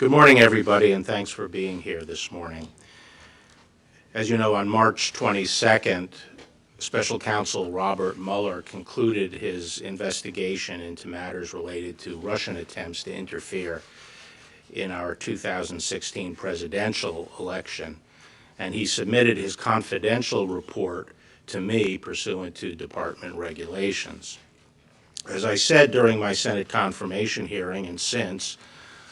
Good morning, everybody, and thanks for being here this morning. As you know, on March 22nd, Special Counsel Robert Mueller concluded his investigation into matters related to Russian attempts to interfere in our 2016 presidential election, and he submitted his confidential report to me pursuant to department regulations. As I said during my Senate confirmation hearing and since,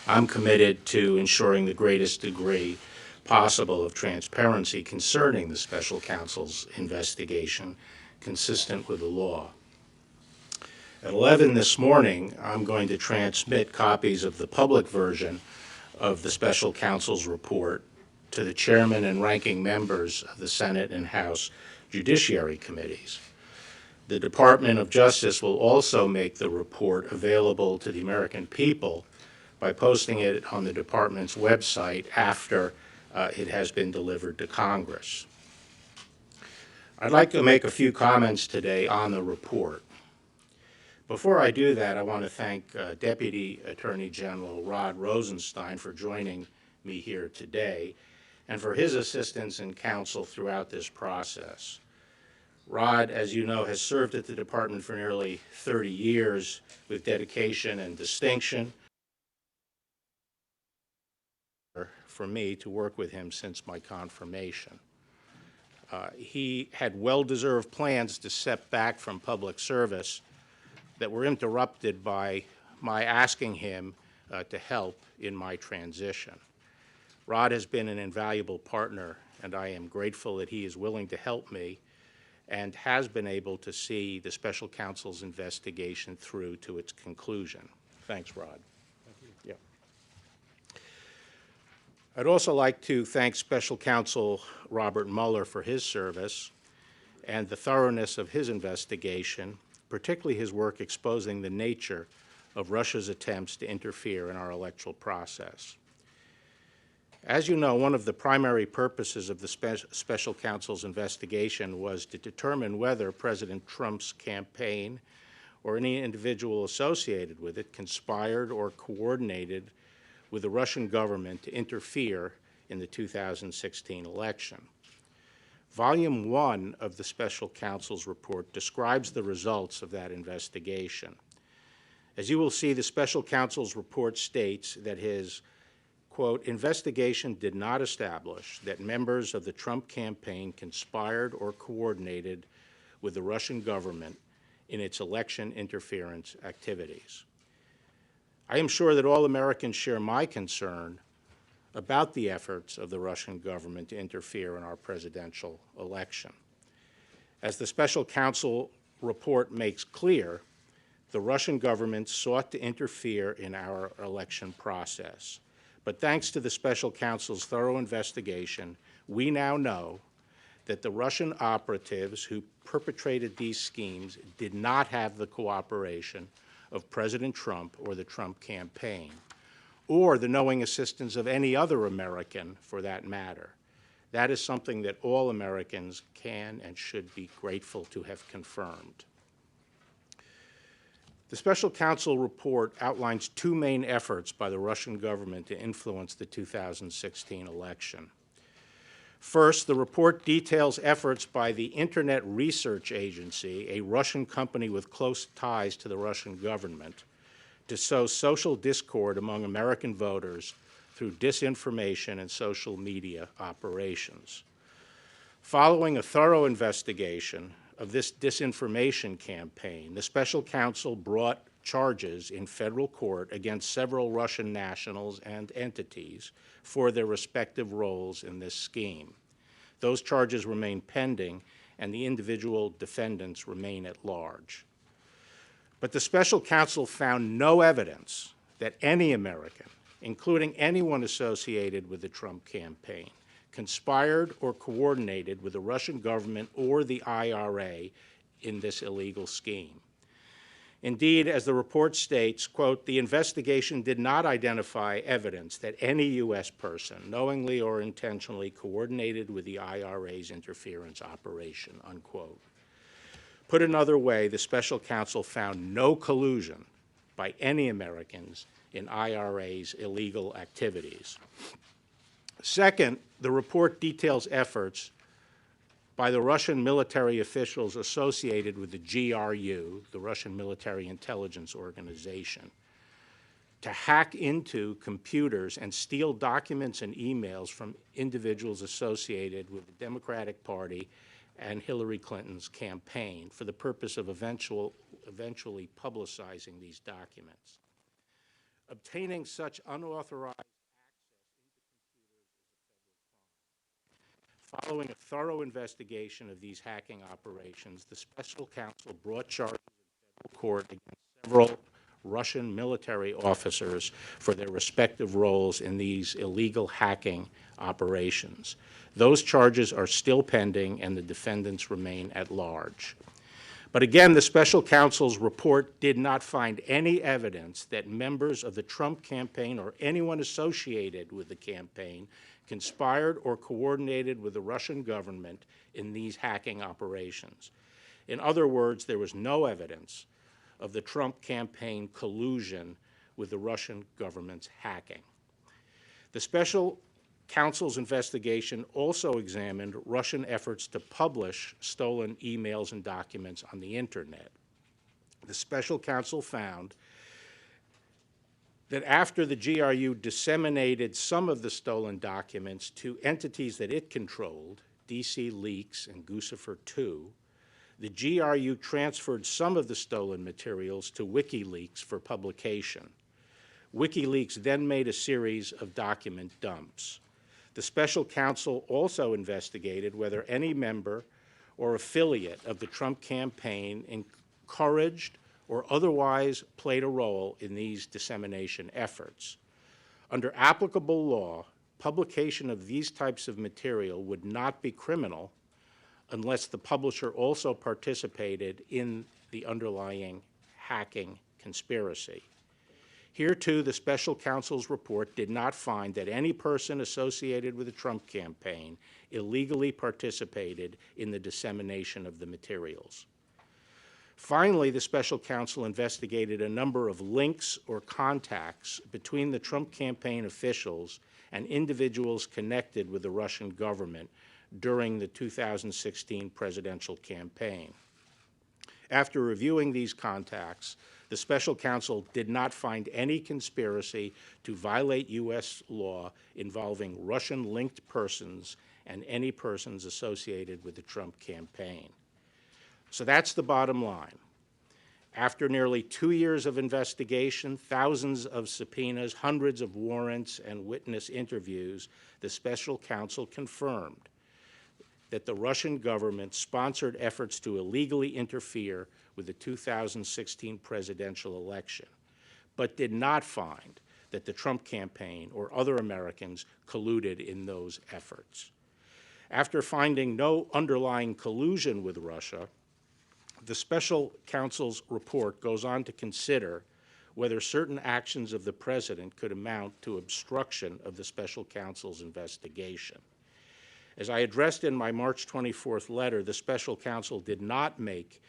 I'm committed to ensuring the greatest degree possible of transparency concerning the Special Counsel's investigation, consistent with the law. At 11 this morning, I'm going to transmit copies of the public version of the Special Counsel's report to the chairman and ranking members of the Senate and House Judiciary Committees. The Department of Justice will also make the report available to the American people by posting it on the department's website after it has been delivered to Congress. I'd like to make a few comments today on the report. Before I do that, I want to thank Deputy Attorney General Rod Rosenstein for joining me here today and for his assistance and counsel throughout this process. Rod, as you know, has served at the department for nearly 30 years with dedication and distinction. For me to work with him since my confirmation. He had well-deserved plans to step back from public service that were interrupted by my asking him to help in my transition. Rod has been an invaluable partner, and I am grateful that he is willing to help me and has been able to see the Special Counsel's investigation through to its conclusion. Thanks, Rod. I'd also like to thank Special Counsel Robert Mueller for his service and the thoroughness of his investigation, particularly his work exposing the nature of Russia's attempts to interfere in our electoral process. As you know, one of the primary purposes of the Special Counsel's investigation was to determine whether President Trump's campaign or any individual associated with it conspired or coordinated with the Russian government to interfere in the 2016 election. Volume 1 of the Special Counsel's report describes the results of that investigation. As you will see, the Special Counsel's report states that his, quote, investigation did not establish that members of the Trump campaign conspired or coordinated with the Russian government in its election interference activities. I am sure that all Americans share my concern about the efforts of the Russian government to interfere in our presidential election. As the Special Counsel report makes clear, the Russian government sought to interfere in our election process. But thanks to the Special Counsel's thorough investigation, we now know that the Russian operatives who perpetrated these schemes did not have the cooperation of President Trump or the Trump campaign, or the knowing assistance of any other American for that matter. That is something that all Americans can and should be grateful to have confirmed. The Special Counsel report outlines two main efforts by the Russian government to influence the 2016 election. First, the report details efforts by the Internet Research Agency, a Russian company with close ties to the Russian government, to sow social discord among American voters through disinformation and social media operations. Following a thorough investigation of this disinformation campaign, the Special Counsel brought charges in federal court against several Russian nationals and entities for their respective roles in this scheme. Those charges remain pending, and the individual defendants remain at large. But the Special Counsel found no evidence that any American, including anyone associated with the Trump campaign, conspired or coordinated with the Russian government or the IRA in this illegal scheme. Indeed, as the report states, quote, the investigation did not identify evidence that any U.S. person knowingly or intentionally coordinated with the IRA's interference operation, unquote. Put another way, the Special Counsel found no collusion by any Americans in IRA's illegal activities. Second, the report details efforts by the Russian military officials associated with the GRU, the Russian Military Intelligence Organization, to hack into computers and steal documents and emails from individuals associated with the Democratic Party and Hillary Clinton's campaign for the purpose of eventually publicizing these documents. Obtaining such unauthorized following a thorough investigation of these hacking operations, the Special Counsel brought charges in federal court against several Russian military officers for their respective roles in these illegal hacking operations. Those charges are still pending, and the defendants remain at large. But again, the Special Counsel's report did not find any evidence that members of the Trump campaign or anyone associated with the campaign conspired or coordinated with the Russian government in these hacking operations. In other words, there was no evidence of the Trump campaign collusion with the Russian government's hacking. The Special Counsel's investigation also examined Russian efforts to publish stolen emails and documents on the internet. The Special Counsel found that after the GRU disseminated some of the stolen documents to entities that it controlled, DC Leaks and Guccifer II, the GRU transferred some of the stolen materials to WikiLeaks for publication. WikiLeaks then made a series of document dumps. The Special Counsel also investigated whether any member or affiliate of the Trump campaign encouraged or otherwise played a role in these dissemination efforts. Under applicable law, publication of these types of material would not be criminal unless the publisher also participated in the underlying hacking conspiracy. Here, too, the Special Counsel's report did not find that any person associated with the Trump campaign illegally participated in the dissemination of the materials. Finally, the Special Counsel investigated a number of links or contacts between the Trump campaign officials and individuals connected with the Russian government during the 2016 presidential campaign. After reviewing these contacts, the Special Counsel did not find any conspiracy to violate U.S. law involving Russian-linked persons and any persons associated with the Trump campaign. So that's the bottom line. After nearly 2 years of investigation, thousands of subpoenas, hundreds of warrants, and witness interviews, the Special Counsel confirmed that the Russian government sponsored efforts to illegally interfere with the 2016 presidential election, but did not find that the Trump campaign or other Americans colluded in those efforts. After finding no underlying collusion with Russia, the Special Counsel's report goes on to consider whether certain actions of the president could amount to obstruction of the Special Counsel's investigation. As I addressed in my March 24th letter, the Special Counsel did not make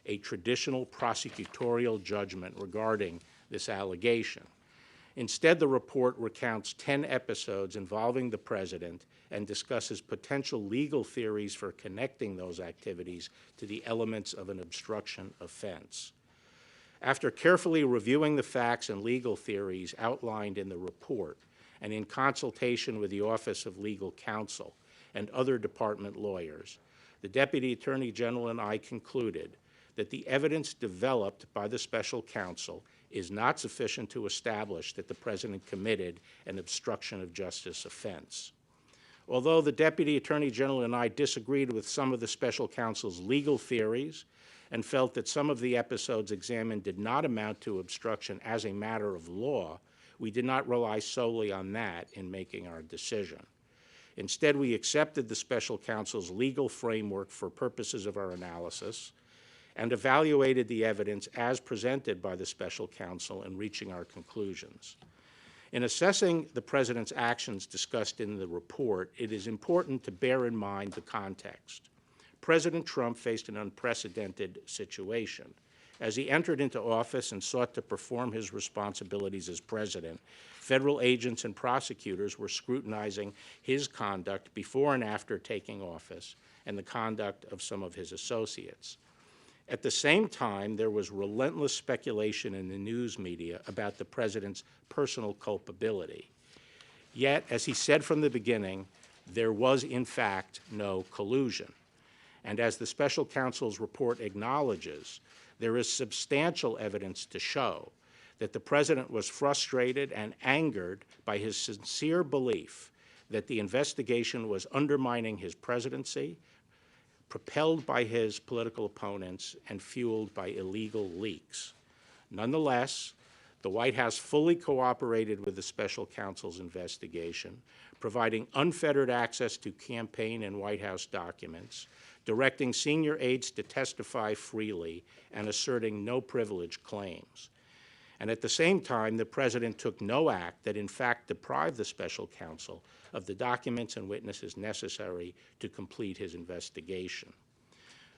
a traditional prosecutorial judgment regarding this allegation. Instead, the report recounts 10 episodes involving the president and discusses potential legal theories for connecting those activities to the elements of an obstruction offense. After carefully reviewing the facts and legal theories outlined in the report, and in consultation with the Office of Legal Counsel and other department lawyers, the Deputy Attorney General and I concluded that the evidence developed by the Special Counsel is not sufficient to establish that the president committed an obstruction of justice offense. Although the Deputy Attorney General and I disagreed with some of the Special Counsel's legal theories and felt that some of the episodes examined did not amount to obstruction as a matter of law, we did not rely solely on that in making our decision. Instead, we accepted the Special Counsel's legal framework for purposes of our analysis and evaluated the evidence as presented by the Special Counsel in reaching our conclusions. In assessing the president's actions discussed in the report, it is important to bear in mind the context. President Trump faced an unprecedented situation. As he entered into office and sought to perform his responsibilities as president, federal agents and prosecutors were scrutinizing his conduct before and after taking office and the conduct of some of his associates. At the same time, there was relentless speculation in the news media about the president's personal culpability. Yet, as he said from the beginning, there was in fact no collusion. And as the special counsel's report acknowledges, there is substantial evidence to show that the president was frustrated and angered by his sincere belief that the investigation was undermining his presidency, propelled by his political opponents, and fueled by illegal leaks. Nonetheless, the White House fully cooperated with the special counsel's investigation, providing unfettered access to campaign and White House documents, directing senior aides to testify freely, and asserting no privilege claims. And at the same time, the president took no act that in fact deprived the special counsel of the documents and witnesses necessary to complete his investigation.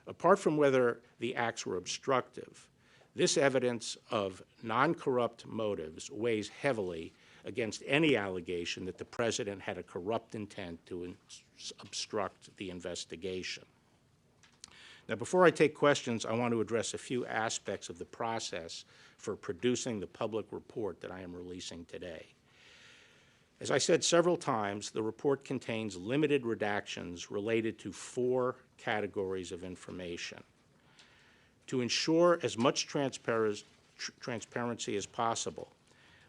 Apart from whether the acts were obstructive, this evidence of non-corrupt motives weighs heavily against any allegation that the president had a corrupt intent to obstruct the investigation. Now, before I take questions, I want to address a few aspects of the process for producing the public report that I am releasing today. As I said several times, the report contains limited redactions related to 4 categories of information. To ensure as much transparency as possible,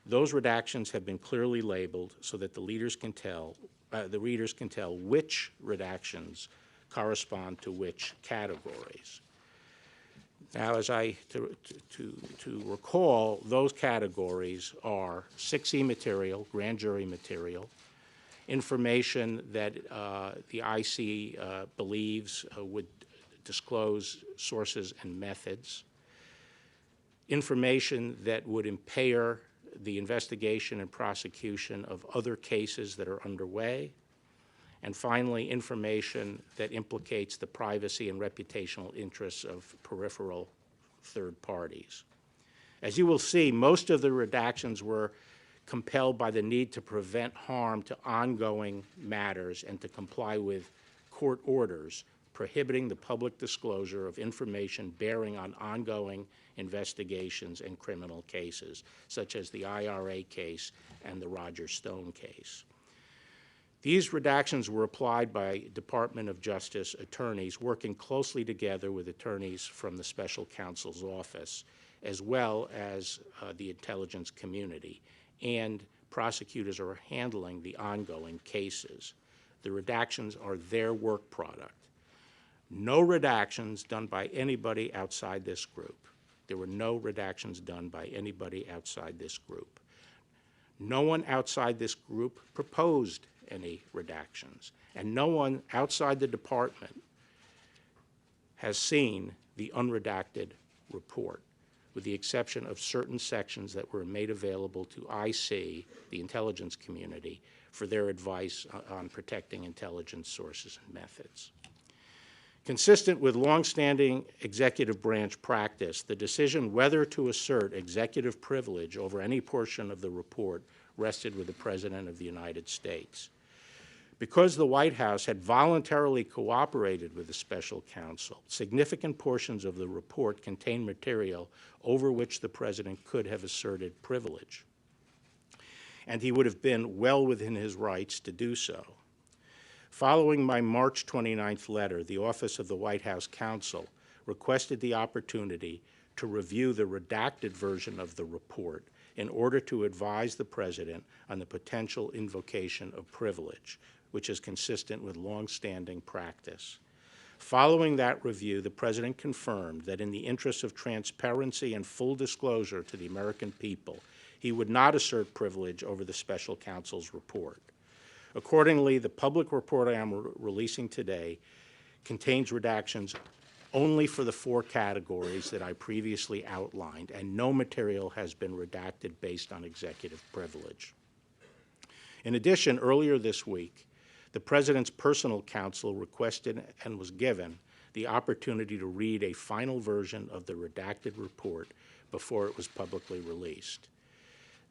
those redactions have been clearly labeled so that the readers can tell which redactions correspond to which categories. Now, as to recall, those categories are 6E material, grand jury material, information that the IC believes would disclose sources and methods, information that would impair the investigation and prosecution of other cases that are underway, and finally, information that implicates the privacy and reputational interests of peripheral third parties. As you will see, most of the redactions were compelled by the need to prevent harm to ongoing matters and to comply with court orders prohibiting the public disclosure of information bearing on ongoing investigations and criminal cases, such as the IRA case and the Roger Stone case. These redactions were applied by Department of Justice attorneys working closely together with attorneys from the special counsel's office, as well as the intelligence community, and prosecutors are handling the ongoing cases. The redactions are their work product. No redactions done by anybody outside this group. There were no redactions done by anybody outside this group. No one outside this group proposed any redactions, and no one outside the department has seen the unredacted report, with the exception of certain sections that were made available to IC, the intelligence community, for their advice on protecting intelligence sources and methods. Consistent with longstanding executive branch practice, the decision whether to assert executive privilege over any portion of the report rested with the President of the United States. Because the White House had voluntarily cooperated with the special counsel, significant portions of the report contained material over which the President could have asserted privilege, and he would have been well within his rights to do so. Following my March 29th letter, the Office of the White House Counsel requested the opportunity to review the redacted version of the report in order to advise the President on the potential invocation of privilege, which is consistent with longstanding practice. Following that review, the President confirmed that in the interest of transparency and full disclosure to the American people, he would not assert privilege over the special counsel's report. Accordingly, the public report I am releasing today contains redactions only for the 4 categories that I previously outlined, and no material has been redacted based on executive privilege. In addition, earlier this week, the President's personal counsel requested and was given the opportunity to read a final version of the redacted report before it was publicly released.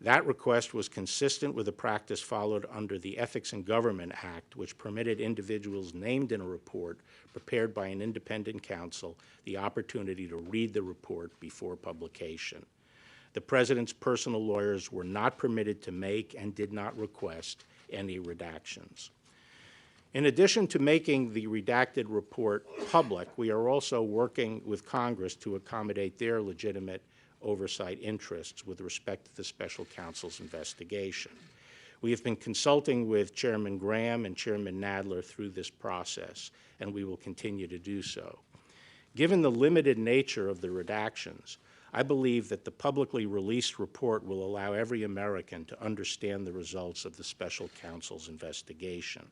That request was consistent with the practice followed under the Ethics in Government Act, which permitted individuals named in a report prepared by an independent counsel the opportunity to read the report before publication. The President's personal lawyers were not permitted to make and did not request any redactions. In addition to making the redacted report public, we are also working with Congress to accommodate their legitimate oversight interests with respect to the Special Counsel's investigation. We have been consulting with Chairman Graham and Chairman Nadler through this process, and we will continue to do so. Given the limited nature of the redactions, I believe that the publicly released report will allow every American to understand the results of the Special Counsel's investigation.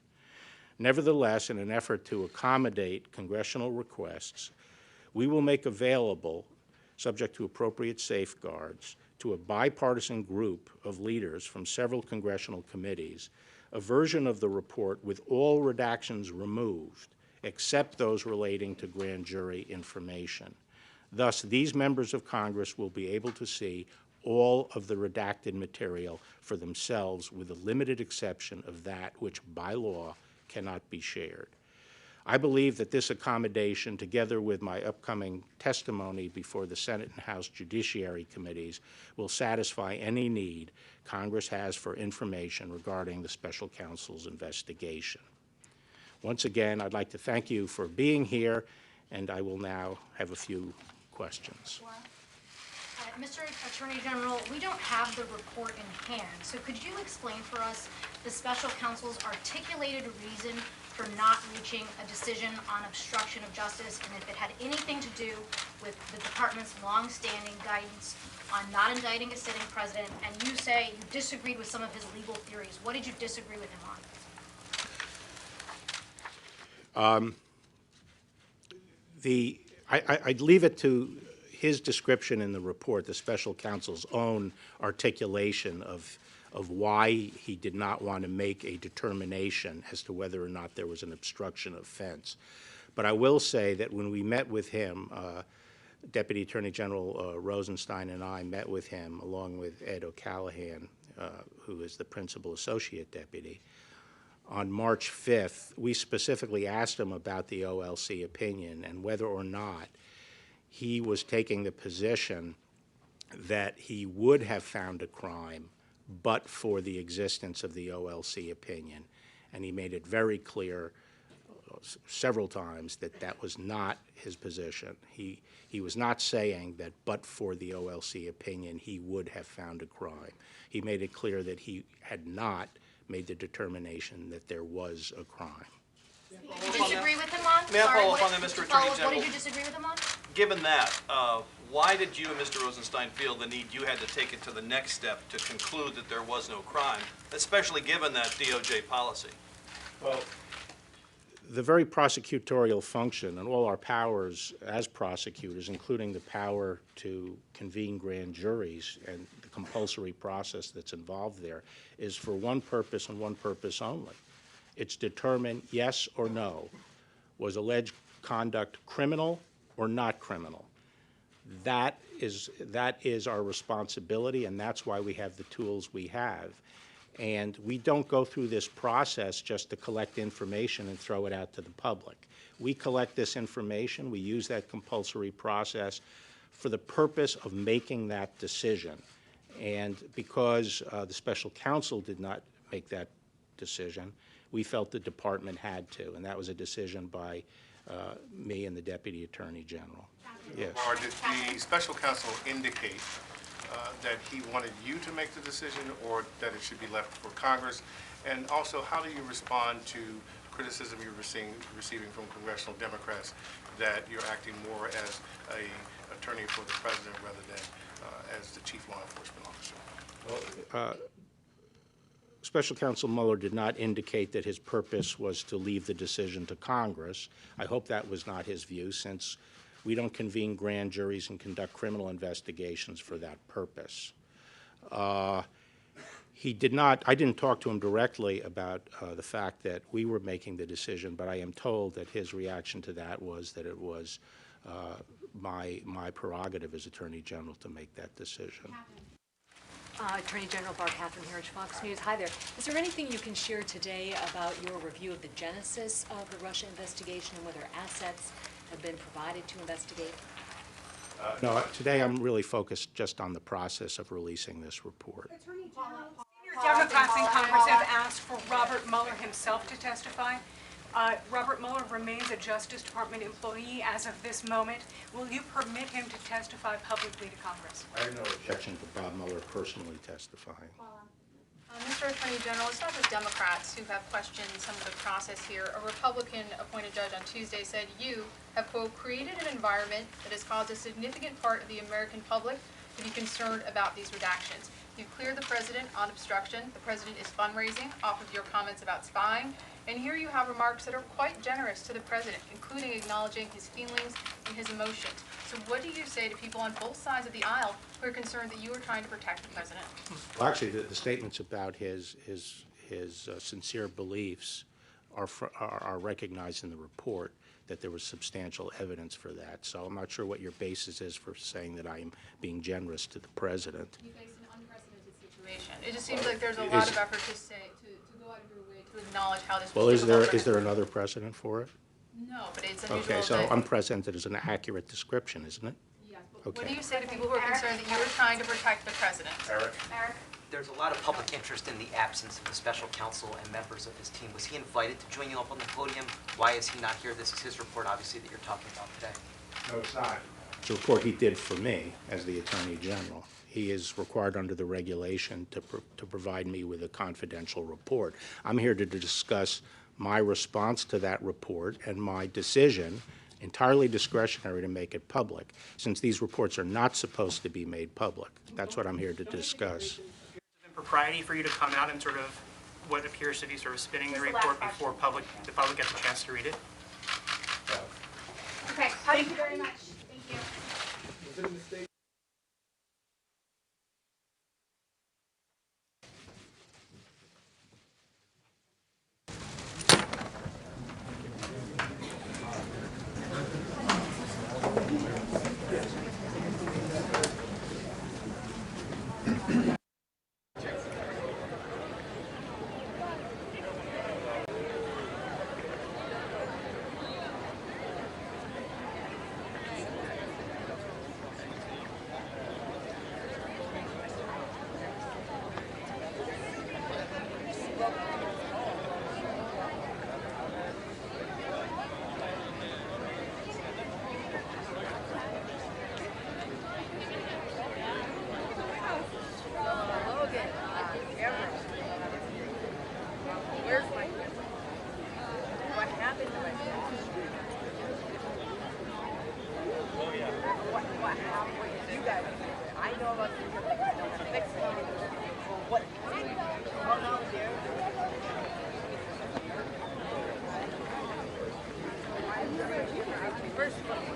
Nevertheless, in an effort to accommodate congressional requests, we will make available, subject to appropriate safeguards, to a bipartisan group of leaders from several congressional committees, a version of the report with all redactions removed, except those relating to grand jury information. Thus, these members of Congress will be able to see all of the redacted material for themselves, with the limited exception of that which, by law, cannot be shared. I believe that this accommodation, together with my upcoming testimony before the Senate and House Judiciary Committees, will satisfy any need Congress has for information regarding the Special Counsel's investigation. Once again, I'd like to thank you for being here, and I will now have a few questions. Mr. Attorney General, we don't have the report in hand, so could you explain for us the Special Counsel's articulated reason for not reaching a decision on obstruction of justice, and if it had anything to do with the department's long-standing guidance on not indicting a sitting president? And you say you disagreed with some of his legal theories. What did you disagree with him on? I'd leave it to his description in the report, the Special Counsel's own articulation of why he did not want to make a determination as to whether or not there was an obstruction offense. But I will say that when we met with him, Deputy Attorney General Rosenstein and I met with him, along with Ed O'Callaghan, who is the Principal Associate Deputy, on March 5th, we specifically asked him about the OLC opinion and whether or not he was taking the position that he would have found a crime but for the existence of the OLC opinion. And he made it very clear several times that that was not his position. He was not saying that but for the OLC opinion he would have found a crime. He made it clear that he had not made the determination that there was a crime. Did you disagree with him on? May I follow up on that, Mr. Attorney General? What did you disagree with him on? Given that, why did you and Mr. Rosenstein feel the need you had to take it to the next step to conclude that there was no crime, especially given that DOJ policy? Well, the very prosecutorial function and all our powers as prosecutors, including the power to convene grand juries and the compulsory process that's involved there, is for one purpose and one purpose only. It's determine yes or no. Was alleged conduct criminal or not criminal? That is our responsibility, and that's why we have the tools we have. And we don't go through this process just to collect information and throw it out to the public. We collect this information, we use that compulsory process for the purpose of making that decision. And because the Special Counsel did not make that decision, we felt the department had to, and that was a decision by me and the Deputy Attorney General. Yes. Or did the Special Counsel indicate that he wanted you to make the decision, or that it should be left for Congress? And also, how do you respond to criticism you're receiving from congressional Democrats that you're acting more as an attorney for the president rather than as the chief law enforcement officer? Special Counsel Mueller did not indicate that his purpose was to leave the decision to Congress. I hope that was not his view, since we don't convene grand juries and conduct criminal investigations for that purpose. He did not, I didn't talk to him directly about the fact that we were making the decision, but I am told that his reaction to that was that it was my prerogative as Attorney General to make that decision. Attorney General Barr, Catherine Herridge, Fox News. Hi there. Is there anything you can share today about your review of the genesis of the Russia investigation and whether assets have been provided to investigate? No, today I'm really focused just on the process of releasing this report. Senior Democrats in Congress have asked for Robert Mueller himself to testify. Robert Mueller remains a Justice Department employee as of this moment. Will you permit him to testify publicly to Congress? I have no objection to Bob Mueller personally testifying. Mr. Attorney General, it's not just Democrats who have questioned some of the process here. A Republican-appointed judge on Tuesday said you have, quote, created an environment that has caused a significant part of the American public to be concerned about these redactions. You've cleared the president on obstruction. The president is fundraising off of your comments about spying. And here you have remarks that are quite generous to the president, including acknowledging his feelings and his emotions. So what do you say to people on both sides of the aisle who are concerned that you are trying to protect the president? Well, actually, the statements about his sincere beliefs are recognized in the report, that there was substantial evidence for that. So I'm not sure what your basis is for saying that I am being generous to the president. You face an unprecedented situation. It just seems like there's a lot of effort to go out of your way to acknowledge how this Well, was is there another precedent for it? No, but it's unusual. Okay, so that- unprecedented is an accurate description, isn't it? Yes, but what Okay. do you say to people who are concerned that you were trying to protect the president? Eric? There's a lot of public interest in the absence of the special counsel and members of his team. Was he invited to join you up on the podium? Why is he not here? This is his report, obviously, that you're talking about today. No, it's not. It's a report he did for me as the Attorney General. He is required under the regulation to provide me with a confidential report. I'm here to discuss my response to that report and my decision, entirely discretionary, to make it public, since these reports are not supposed to be made public. That's what I'm here to discuss. Impropriety for you to come out and sort of what appears to be sort of spinning the report before the public gets a chance to read it? Okay, thank you very much. Thank you. First of all,